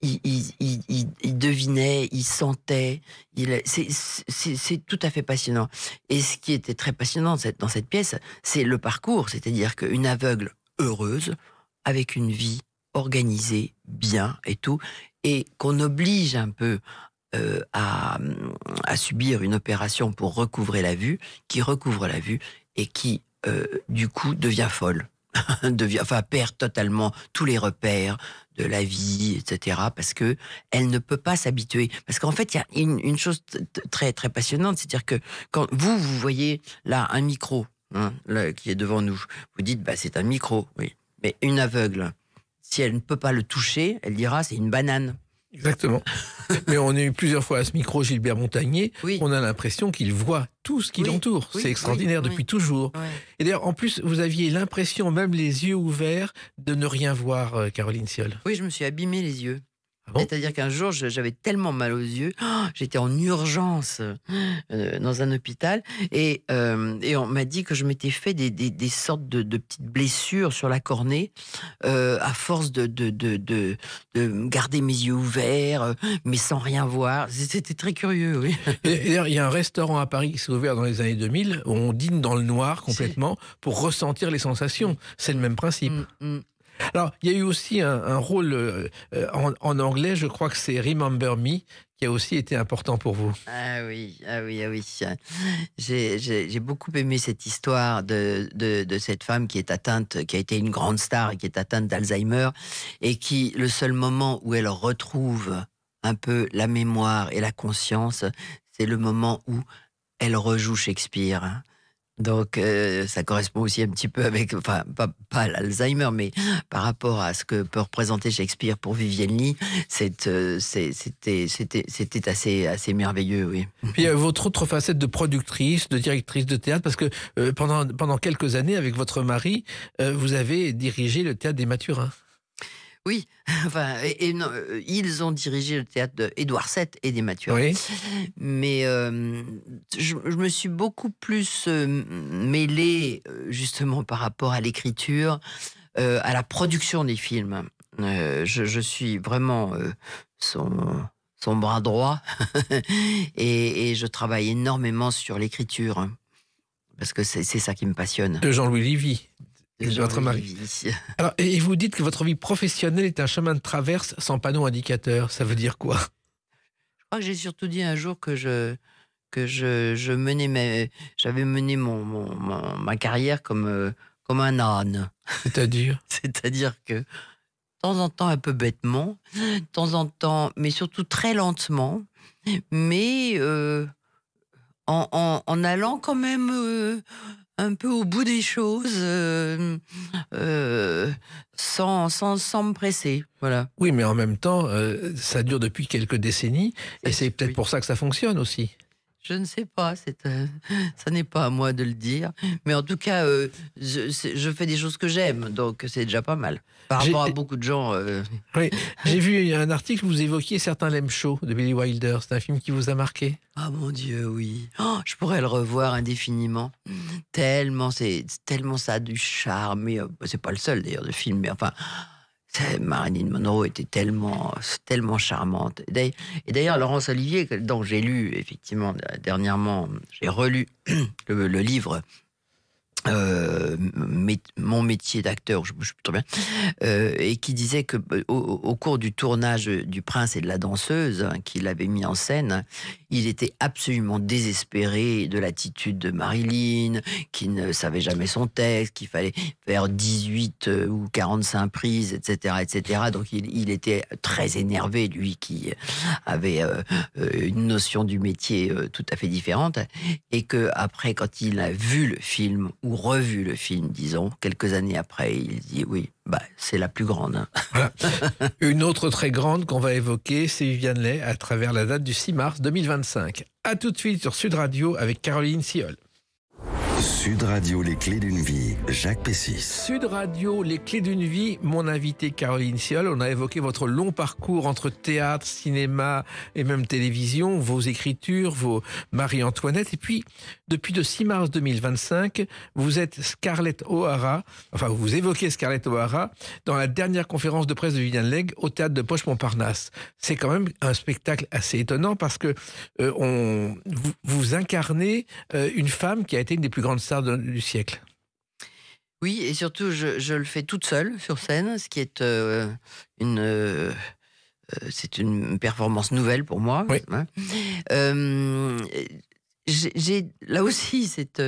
Il devinait, il sentait. C'est tout à fait passionnant. Et ce qui était très passionnant dans cette pièce, c'est le parcours. C'est-à-dire qu'une aveugle heureuse, avec une vie organisée, bien et tout, et qu'on oblige un peu à subir une opération pour recouvrer la vue, qui recouvre la vue et qui, du coup, devient folle. Perd totalement tous les repères de la vie, etc. Parce que elle ne peut pas s'habituer. Parce qu'en fait, il y a une chose très, très passionnante, c'est-à-dire que quand vous voyez là un micro là, qui est devant nous, vous dites, c'est un micro, oui. Mais une aveugle, si elle ne peut pas le toucher, elle dira, c'est une banane. Exactement. Mais on a eu plusieurs fois à ce micro Gilbert Montagnier. Oui. On a l'impression qu'il voit tout ce qui l'entoure. Oui, c'est extraordinaire depuis toujours. Ouais. Et d'ailleurs, en plus, vous aviez l'impression, même les yeux ouverts, de ne rien voir, Caroline Siol. Oui, je me suis abîmé les yeux. Ah bon ? C'est-à-dire qu'un jour, j'avais tellement mal aux yeux, j'étais en urgence dans un hôpital, et on m'a dit que je m'étais fait des sortes de petites blessures sur la cornée, à force de garder mes yeux ouverts, mais sans rien voir. C'était très curieux, oui. Et d'ailleurs, il y a un restaurant à Paris qui s'est ouvert dans les années 2000, où on dîne dans le noir complètement pour ressentir les sensations. C'est le même principe. Alors, il y a eu aussi un rôle en anglais, je crois que c'est Remember Me, qui a aussi été important pour vous. Ah oui. J'ai beaucoup aimé cette histoire de cette femme qui est atteinte, qui a été une grande star et qui est atteinte d'Alzheimer, et qui, le seul moment où elle retrouve un peu la mémoire et la conscience, c'est le moment où elle rejoue Shakespeare. Donc, ça correspond aussi un petit peu avec, enfin, pas l'Alzheimer, mais par rapport à ce que peut représenter Shakespeare pour Vivien Leigh, c'était assez merveilleux, oui. Puis il y a votre autre facette de productrice, de directrice de théâtre, parce que pendant quelques années, avec votre mari, vous avez dirigé le théâtre des Mathurins. Oui, enfin, non, ils ont dirigé le théâtre d'Édouard VII et des Mathurins. Oui. Mais je me suis beaucoup plus mêlée, justement, par rapport à l'écriture, à la production des films. Je suis vraiment son bras droit et je travaille énormément sur l'écriture, parce que c'est ça qui me passionne. De Jean-Louis Livy. Votre mari. Alors, et vous dites que votre vie professionnelle est un chemin de traverse sans panneau indicateur. Ça veut dire quoi ? Je crois que j'ai surtout dit un jour que j'avais mené ma carrière comme un âne. C'est-à-dire ? C'est-à-dire que, de temps en temps un peu bêtement, de temps en temps, mais surtout très lentement, mais en allant quand même un peu au bout des choses, sans me presser, voilà. Oui, mais en même temps, ça dure depuis quelques décennies, et c'est peut-être pour ça que ça fonctionne aussi. Je ne sais pas, ça n'est pas à moi de le dire, mais en tout cas, je fais des choses que j'aime, donc c'est déjà pas mal. Par rapport à beaucoup de gens... Oui, j'ai vu un article où vous évoquiez Certains l'aiment chaud de Billy Wilder. C'est un film qui vous a marqué ? Ah mon Dieu, oui. Oh, je pourrais le revoir indéfiniment. Tellement ça a du charme. Mais c'est pas le seul d'ailleurs de film, mais enfin... Marilyn Monroe était tellement charmante. Et d'ailleurs, Laurence Olivier, dont j'ai lu, effectivement, dernièrement, j'ai relu le livre mon métier d'acteur, je ne sais plus très bien, et qui disait que au cours du tournage du Prince et de la danseuse, qu'il avait mis en scène, il était absolument désespéré de l'attitude de Marilyn, qui ne savait jamais son texte, qu'il fallait faire 18 ou 45 prises, etc., etc. Donc il était très énervé, lui qui avait une notion du métier tout à fait différente, et que après, quand il a vu le film ou revu le film, disons, quelques années après, il dit oui, c'est la plus grande. Voilà. Une autre très grande qu'on va évoquer, c'est Viviane Leigh, à travers la date du 6 mars 2025. A tout de suite sur Sud Radio avec Caroline Siol. Sud Radio, les clés d'une vie, Jacques Pessis. Sud Radio, les clés d'une vie, mon invité Caroline Siol. On a évoqué votre long parcours entre théâtre, cinéma et même télévision, vos écritures, vos Marie-Antoinette. Et puis, depuis le 6 mars 2025, vous êtes Scarlett O'Hara, enfin vous évoquez Scarlett O'Hara dans la dernière conférence de presse de Viviane Leigh au théâtre de Poche-Montparnasse. C'est quand même un spectacle assez étonnant parce que vous incarnez une femme qui a été une des plus grandes stars du siècle. Oui, et surtout, je le fais toute seule sur scène, ce qui est c'est une performance nouvelle pour moi. Oui. J'ai là aussi cet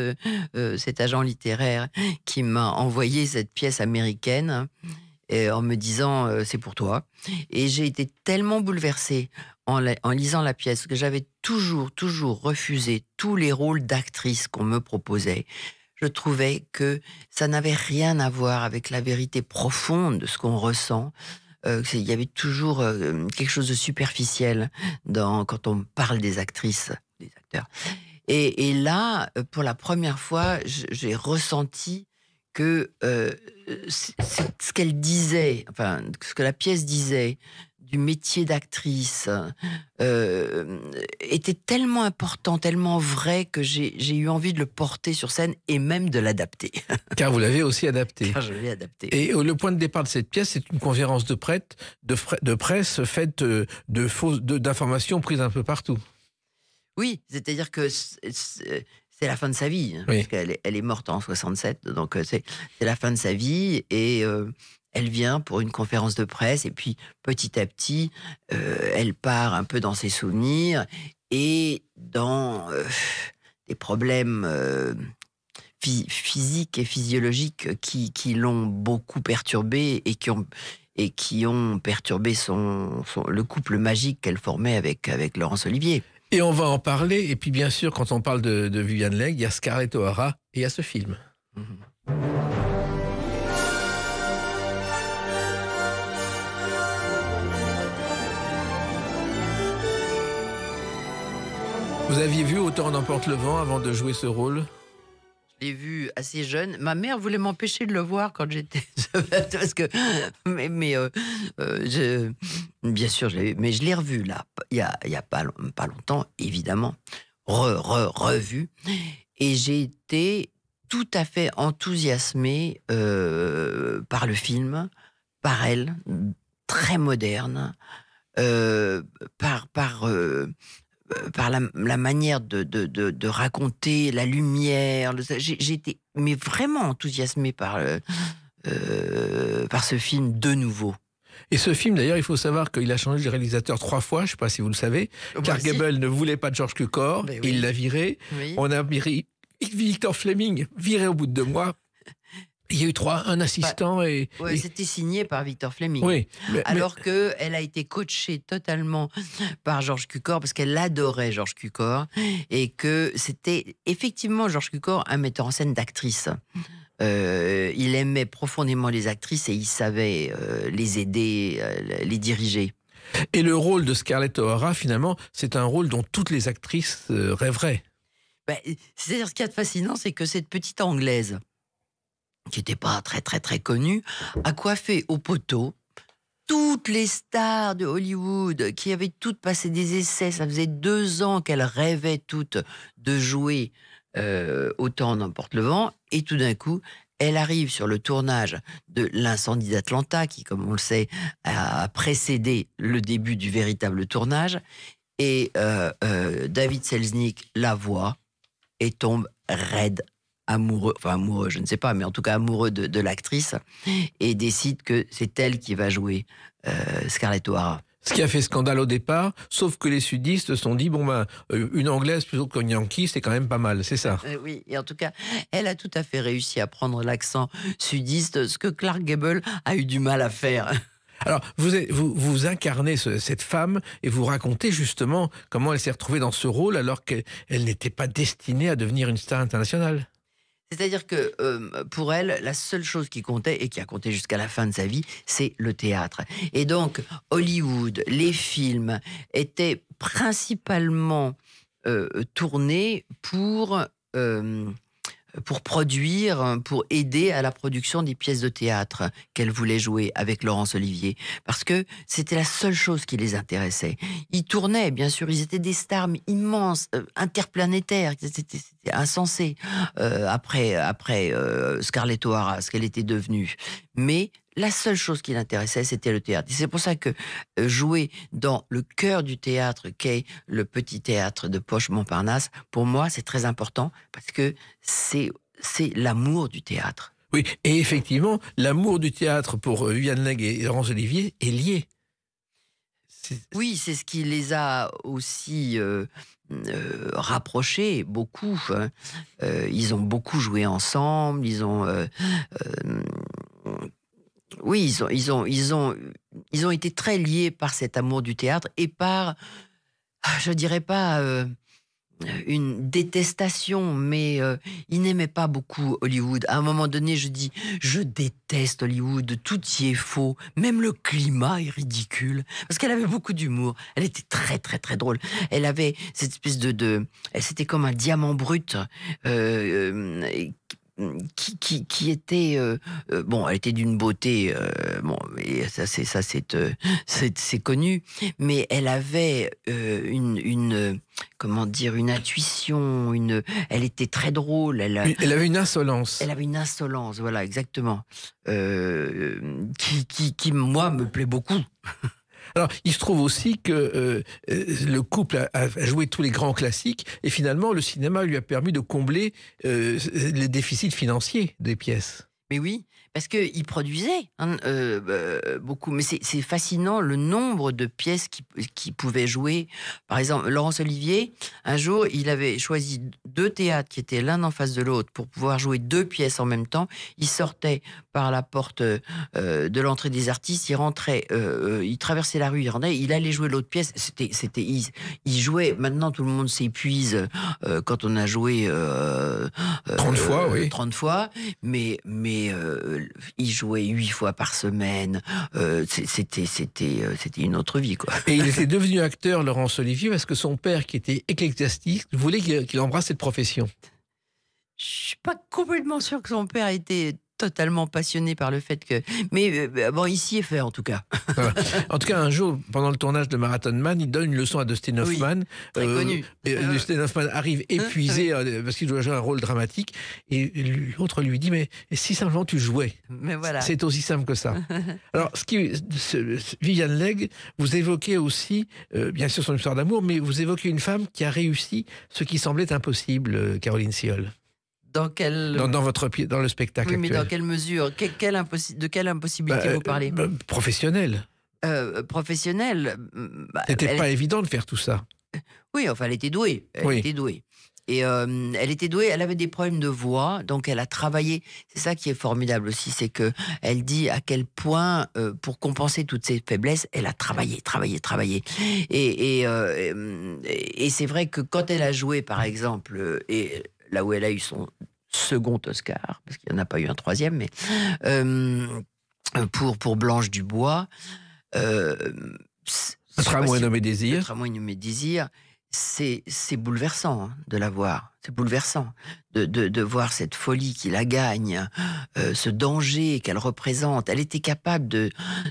agent littéraire qui m'a envoyé cette pièce américaine en me disant c'est pour toi. Et j'ai été tellement bouleversée en lisant la pièce que j'avais toujours refusé tous les rôles d'actrice qu'on me proposait. Je trouvais que ça n'avait rien à voir avec la vérité profonde de ce qu'on ressent. Il y avait toujours quelque chose de superficiel quand on parle des actrices, des acteurs. Et là, pour la première fois, j'ai ressenti que ce qu'elle disait, enfin, ce que la pièce disait du métier d'actrice était tellement important, tellement vrai que j'ai eu envie de le porter sur scène et même de l'adapter. Car vous l'avez aussi adapté. Car je l'ai adapté. Et le point de départ de cette pièce, c'est une conférence de presse faite d'informations prises un peu partout. Oui, c'est-à-dire que c'est la fin de sa vie, oui. Parce qu'elle est morte en 67, donc c'est la fin de sa vie, et elle vient pour une conférence de presse, et puis petit à petit, elle part un peu dans ses souvenirs, et dans des problèmes physiques et physiologiques qui l'ont beaucoup perturbée, et qui ont perturbé le couple magique qu'elle formait avec Laurence Olivier. Et on va en parler. Et puis, bien sûr, quand on parle de Viviane Leigh, il y a Scarlett O'Hara et il y a ce film. Vous aviez vu Autant en emporte le vent avant de jouer ce rôle ? Je l'ai vu assez jeune. Ma mère voulait m'empêcher de le voir quand j'étais... Parce que... bien sûr, mais je l'ai revu, là, il y a pas longtemps, évidemment. Revu. Et j'ai été tout à fait enthousiasmée par le film, par elle, très moderne, par la manière de raconter, la lumière. J'ai été mais vraiment enthousiasmée par ce film de nouveau. Et ce film, d'ailleurs, il faut savoir qu'il a changé de réalisateur 3 fois, je ne sais pas si vous le savez. Car Gable ne voulait pas de Georges Cukor, oui. Il l'a viré. Oui. On a viré Victor Fleming, viré au bout de 2 mois. Il y a eu un assistant c'était signé par Victor Fleming. Oui, alors qu'elle a été coachée totalement par Georges Cukor, parce qu'elle adorait Georges Cukor, et que c'était effectivement Georges Cukor un metteur en scène d'actrices. Il aimait profondément les actrices et il savait les aider, les diriger. Et le rôle de Scarlett O'Hara, finalement, c'est un rôle dont toutes les actrices rêveraient. C'est-à-dire, ce qu'il y a de fascinant, c'est que cette petite Anglaise, qui n'était pas très très très connue, a coiffé au poteau toutes les stars de Hollywood qui avaient toutes passé des essais. Ça faisait 2 ans qu'elles rêvaient toutes de jouer Autant en emporte le vent, et tout d'un coup, elle arrive sur le tournage de L'incendie d'Atlanta, qui, comme on le sait, a précédé le début du véritable tournage, et David Selznick la voit et tombe raide amoureux, je ne sais pas, mais en tout cas amoureux de l'actrice, et décide que c'est elle qui va jouer Scarlett O'Hara. Ce qui a fait scandale au départ, sauf que les sudistes se sont dit, une anglaise plutôt qu'une yankee, c'est quand même pas mal, c'est ça. Oui, et en tout cas, elle a tout à fait réussi à prendre l'accent sudiste, ce que Clark Gable a eu du mal à faire. Alors, vous incarnez cette femme et vous racontez justement comment elle s'est retrouvée dans ce rôle alors qu'elle n'était pas destinée à devenir une star internationale. C'est-à-dire que pour elle, la seule chose qui comptait, et qui a compté jusqu'à la fin de sa vie, c'est le théâtre. Et donc, Hollywood, les films, étaient principalement tournés pour produire, pour aider à la production des pièces de théâtre qu'elle voulait jouer avec Laurence Olivier. Parce que c'était la seule chose qui les intéressait. Ils tournaient, bien sûr, ils étaient des stars immenses, interplanétaires, c'était insensé après Scarlett O'Hara, ce qu'elle était devenue. Mais la seule chose qui l'intéressait, c'était le théâtre. Et c'est pour ça que jouer dans le cœur du théâtre, qu'est le petit théâtre de Poche-Montparnasse, pour moi, c'est très important parce que c'est l'amour du théâtre. Oui, et effectivement, l'amour du théâtre pour Vivien Leigh et Laurence Olivier est lié. Oui, c'est ce qui les a aussi rapprochés beaucoup. Hein. Ils ont beaucoup joué ensemble, oui, ils ont été très liés par cet amour du théâtre et par, je dirais pas une détestation, mais ils n'aimaient pas beaucoup Hollywood. À un moment donné, je dis, je déteste Hollywood, tout y est faux, même le climat est ridicule. Parce qu'elle avait beaucoup d'humour, elle était très très très drôle. Elle avait cette espèce c'était comme un diamant brut. Qui était elle était d'une beauté mais c'est connu, mais elle avait une intuition, elle était très drôle, elle avait une insolence. Elle avait une insolence, voilà, exactement, qui moi me plaît beaucoup. Alors, il se trouve aussi que le couple a joué tous les grands classiques et finalement, le cinéma lui a permis de combler les déficits financiers des pièces. Mais oui, parce qu'il produisait beaucoup. Mais c'est fascinant le nombre de pièces qui pouvaient jouer. Par exemple, Laurence Olivier, un jour, il avait choisi 2 théâtres qui étaient l'un en face de l'autre pour pouvoir jouer 2 pièces en même temps. Il sortait par la porte de l'entrée des artistes, il rentrait, il traversait la rue, il rentrait, il allait jouer l'autre pièce. Il jouait. Maintenant, tout le monde s'épuise quand on a joué 30 fois, oui. 30 fois, mais il jouait 8 fois par semaine. C'était une autre vie, quoi. Et il était devenu acteur, Laurence Olivier, parce que son père, qui était ecclésiastique, voulait qu'il embrasse cette profession. Je suis pas complètement sûre que son père était totalement passionné par le fait que... Mais bon, il s'y est fait, en tout cas. Voilà. En tout cas, un jour, pendant le tournage de Marathon Man, il donne une leçon à Dustin Hoffman. Oui, très connu. Dustin Hoffman arrive épuisé parce qu'il doit jouer un rôle dramatique. Et l'autre lui dit, mais si simplement tu jouais. Mais voilà. C'est aussi simple que ça. Alors, Vivien Leigh, vous évoquez aussi, bien sûr, son histoire d'amour, mais vous évoquez une femme qui a réussi ce qui semblait impossible, Caroline Siol. Dans le spectacle oui, mais actuel. dans quelle mesure de quelle impossibilité vous parlez? Professionnelle. Professionnelle. C'était pas évident de faire tout ça. Oui, enfin, elle était douée. Elle était douée. Et elle était douée, elle avait des problèmes de voix, donc elle a travaillé. C'est ça qui est formidable aussi, c'est que elle dit à quel point, pour compenser toutes ses faiblesses, elle a travaillé. Et c'est vrai que quand elle a joué, par exemple, et là où elle a eu son second Oscar, parce qu'il n'y en a pas eu un troisième, mais pour Blanche Dubois, Tramway nommé Désir. Tramway nommé Désir, c'est bouleversant hein, de la voir. C'est bouleversant de voir cette folie qui la gagne, ce danger qu'elle représente. Elle était capable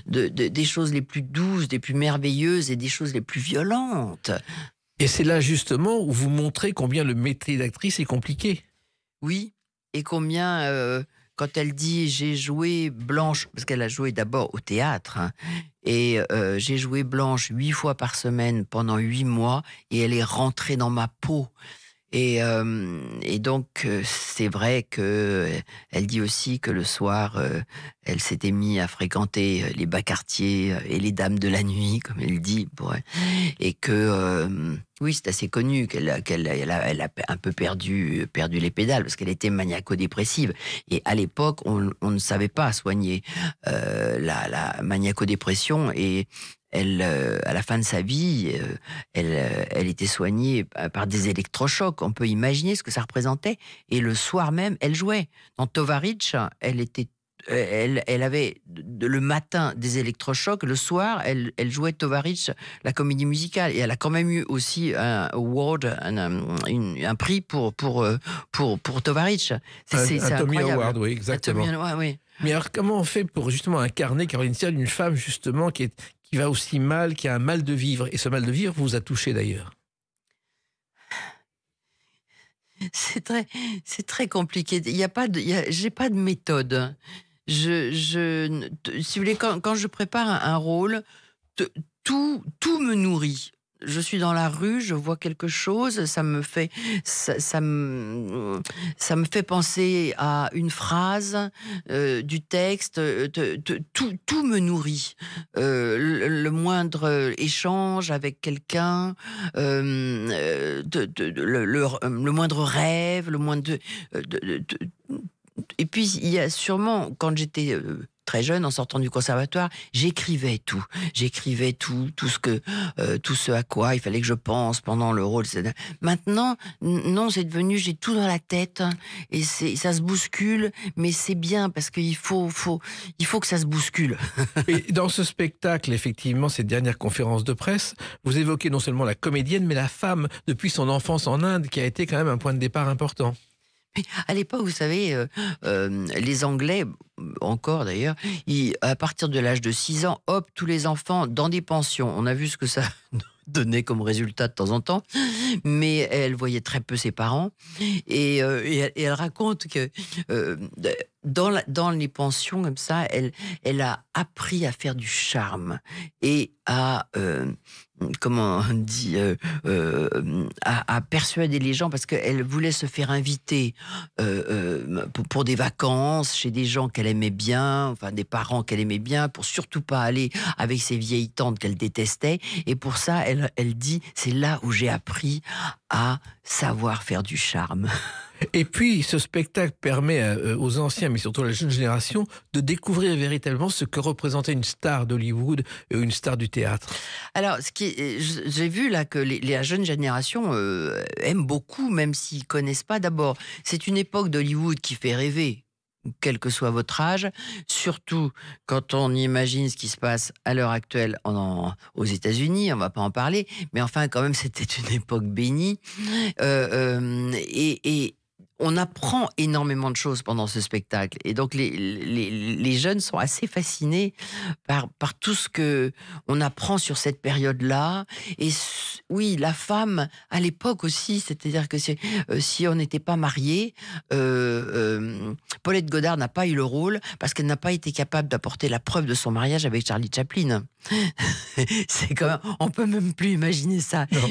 des choses les plus douces, des plus merveilleuses et des choses les plus violentes. Et c'est là justement où vous montrez combien le métier d'actrice est compliqué. Oui, et combien, quand elle dit « j'ai joué Blanche », parce qu'elle a joué d'abord au théâtre, hein, et j'ai joué Blanche 8 fois par semaine pendant 8 mois, et elle est rentrée dans ma peau. Et donc, c'est vrai qu'elle dit aussi que le soir, elle s'était mise à fréquenter les bas quartiers et les dames de la nuit, comme elle dit, et que, oui, c'est assez connu qu'elle a un peu perdu les pédales, parce qu'elle était maniaco-dépressive. Et à l'époque, on ne savait pas soigner la maniaco-dépression, et elle, à la fin de sa vie, elle était soignée par des électrochocs. On peut imaginer ce que ça représentait. Et le soir même, elle jouait. Dans Tovarich, elle avait le matin des électrochocs. Le soir, elle jouait Tovarich, la comédie musicale. Et elle a quand même eu aussi un award, un prix pour Tovarich. C'est un Tommy incroyable. Award, oui, exactement. Oui. Mais alors, comment on fait pour justement incarner, Caroline Sial, une femme justement qui va aussi mal, qui a un mal de vivre? Et ce mal de vivre vous a touché d'ailleurs. C'est très compliqué. J'ai pas de méthode. Si vous voulez, quand je prépare un rôle, tout me nourrit. Je suis dans la rue, je vois quelque chose, ça me fait penser à une phrase du texte. Tout me nourrit. Le moindre échange avec quelqu'un, le moindre rêve, le moindre et puis il y a sûrement, quand j'étais très jeune, en sortant du conservatoire, j'écrivais tout. J'écrivais tout ce à quoi il fallait que je pense pendant le rôle. Maintenant, non, c'est devenu, j'ai tout dans la tête, et ça se bouscule, mais c'est bien, parce qu'il faut que ça se bouscule. Et dans ce spectacle, effectivement, cette dernière conférence de presse, vous évoquez non seulement la comédienne, mais la femme, depuis son enfance en Inde, qui a été quand même un point de départ important. À l'époque, vous savez, les Anglais, encore d'ailleurs, à partir de l'âge de 6 ans, hop, tous les enfants dans des pensions. On a vu ce que ça donnait comme résultat de temps en temps, mais elle voyait très peu ses parents. Et elle raconte que dans les pensions comme ça, elle a appris à faire du charme et à comment on dit, à persuader les gens, parce qu'elle voulait se faire inviter pour des vacances chez des gens qu'elle aimait bien, enfin des parents qu'elle aimait bien, pour surtout pas aller avec ses vieilles tantes qu'elle détestait. Et pour ça, elle dit, c'est là où j'ai appris à savoir faire du charme. Et puis, ce spectacle permet aux anciens, mais surtout à la jeune génération, de découvrir véritablement ce que représentait une star d'Hollywood et une star du théâtre. Alors, j'ai vu là que la jeune génération aime beaucoup, même s'ils connaissent pas. D'abord, c'est une époque d'Hollywood qui fait rêver, quel que soit votre âge, surtout quand on imagine ce qui se passe à l'heure actuelle aux États-Unis. On va pas en parler, mais enfin, quand même, c'était une époque bénie. Et on apprend énormément de choses pendant ce spectacle. Et donc, les jeunes sont assez fascinés par tout ce qu'on apprend sur cette période-là. Et oui, la femme, à l'époque aussi, c'est-à-dire que si on n'était pas marié, Paulette Goddard n'a pas eu le rôle parce qu'elle n'a pas été capable d'apporter la preuve de son mariage avec Charlie Chaplin. C'est quand même, on peut même plus imaginer ça. Non.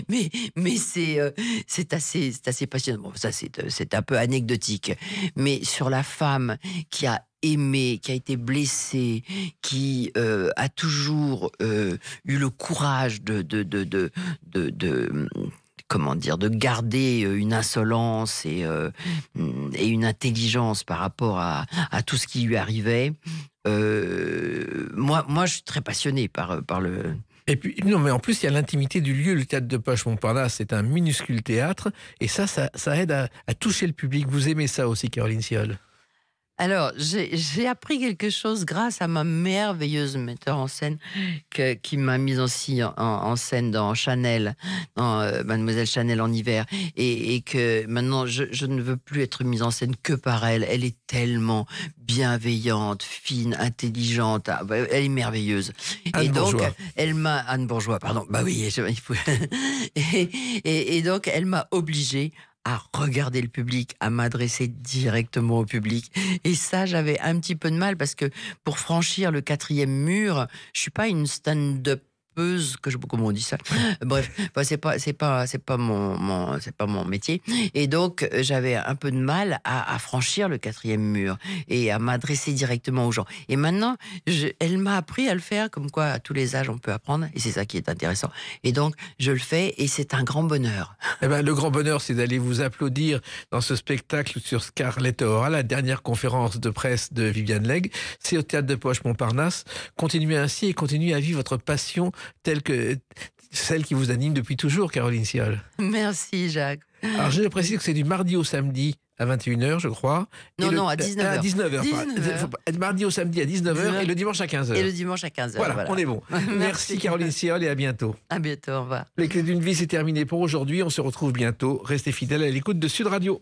Mais c'est assez passionnant. Bon, ça c'est un peu anecdotique. Mais sur la femme qui a aimé, qui a été blessée, qui a toujours eu le courage comment dire, de garder une insolence et une intelligence par rapport à tout ce qui lui arrivait. Moi, je suis très passionné par le... Et puis, non, mais en plus, il y a l'intimité du lieu. Le théâtre de Poche Montparnasse, c'est un minuscule théâtre. Et ça aide à toucher le public. Vous aimez ça aussi, Caroline Sial? Alors, j'ai appris quelque chose grâce à ma merveilleuse metteur en scène qui m'a mise aussi en scène dans Chanel, dans Mademoiselle Chanel en hiver, et que maintenant je ne veux plus être mise en scène que par elle. Elle est tellement bienveillante, fine, intelligente, elle est merveilleuse. Anne Bourgeois. Anne Bourgeois, pardon. Bah oui, il faut. et donc elle m'a obligée à regarder le public, à m'adresser directement au public. Et ça, j'avais un petit peu de mal, parce que pour franchir le 4e mur, je suis pas une stand-up rampeuse, comment on dit ça. Bref, c'est pas mon métier. Et donc, j'avais un peu de mal à franchir le 4e mur et à m'adresser directement aux gens. Et maintenant, elle m'a appris à le faire, comme quoi à tous les âges on peut apprendre, et c'est ça qui est intéressant. Et donc, je le fais, et c'est un grand bonheur. Eh ben, le grand bonheur, c'est d'aller vous applaudir dans ce spectacle sur Scarlett O'Hara, la dernière conférence de presse de Viviane Leigh. C'est au Théâtre de Poche Montparnasse. Continuez ainsi et continuez à vivre votre passion telle que celle qui vous anime depuis toujours, Caroline Siol. Merci, Jacques. Alors, je précise que c'est du mardi au samedi à 21h, je crois. Non, à 19h. À 19h. Mardi au samedi à 19h et le dimanche à 15h. Et le dimanche à 15h. Voilà, on est bon. Merci Caroline Siol et à bientôt. À bientôt, au revoir. Les clés d'une vie, c'est terminé pour aujourd'hui. On se retrouve bientôt. Restez fidèles à l'écoute de Sud Radio.